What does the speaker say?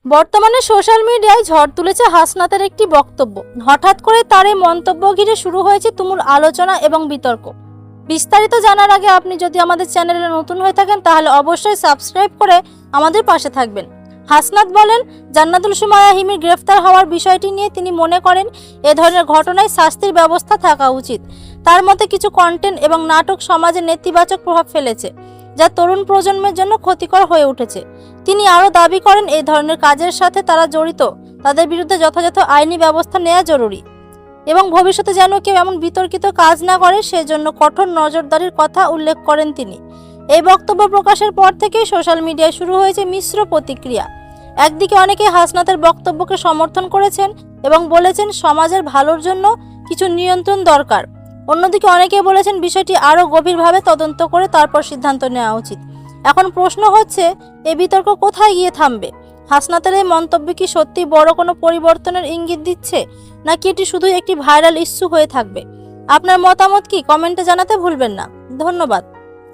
বর্তমানে সোশ্যাল মিডিয়ায় ঝড় তুলেছে হাসনাতের একটি বক্তব্য। হঠাৎ করে তার এই মন্তব্য ঘিরে শুরু হয়েছে তুমুল আলোচনা এবং বিতর্ক। বিস্তারিত জানার আগে আপনি যদি আমাদের চ্যানেলে নতুন হয়ে থাকেন তাহলে অবশ্যই সাবস্ক্রাইব করে আমাদের পাশে থাকবেন। হাসনাত বলেন, জান্নাতুল সুমাইয়া হিমির গ্রেফতার হওয়ার বিষয়টি নিয়ে তিনি মনে করেন এ ধরনের ঘটনায় শাস্তির ব্যবস্থা থাকা উচিত। তার মতে কিছু কন্টেন্ট এবং নাটক সমাজে নেতিবাচক প্রভাব ফেলেছে, যা তরুণ প্রজন্মের জন্য ক্ষতিকর হয়ে উঠেছে। তিনি আরও দাবি করেন এই ধরনের কাজের সাথে তারা জড়িত তাদের বিরুদ্ধে যথাযথ আইনি ব্যবস্থা নেওয়া জরুরি এবং ভবিষ্যতে যেন কেউ এমন বিতর্কিত কাজ না করে সেজন্য কঠোর নজরদারির কথা উল্লেখ করেন তিনি। এই বক্তব্য প্রকাশের পর থেকেই সোশ্যাল মিডিয়ায় শুরু হয়েছে মিশ্র প্রতিক্রিয়া। একদিকে অনেকে হাসনাতের বক্তব্যকে সমর্থন করেছেন এবং বলেছেন সমাজের ভালোর জন্য কিছু নিয়ন্ত্রণ দরকার। অন্যদিকে অনেকে বলেছেন বিষয়টি আরও গভীরভাবে তদন্ত করে তারপর সিদ্ধান্ত নেওয়া উচিত। এখন প্রশ্ন হচ্ছে, এই বিতর্ক কোথায় গিয়ে থামবে? হাসনাতের এই মন্তব্য কি সত্যি বড় কোনো পরিবর্তনের ইঙ্গিত দিচ্ছে, নাকি এটি শুধুই একটি ভাইরাল ইস্যু হয়ে থাকবে? আপনার মতামত কি কমেন্টে জানাতে ভুলবেন না। ধন্যবাদ।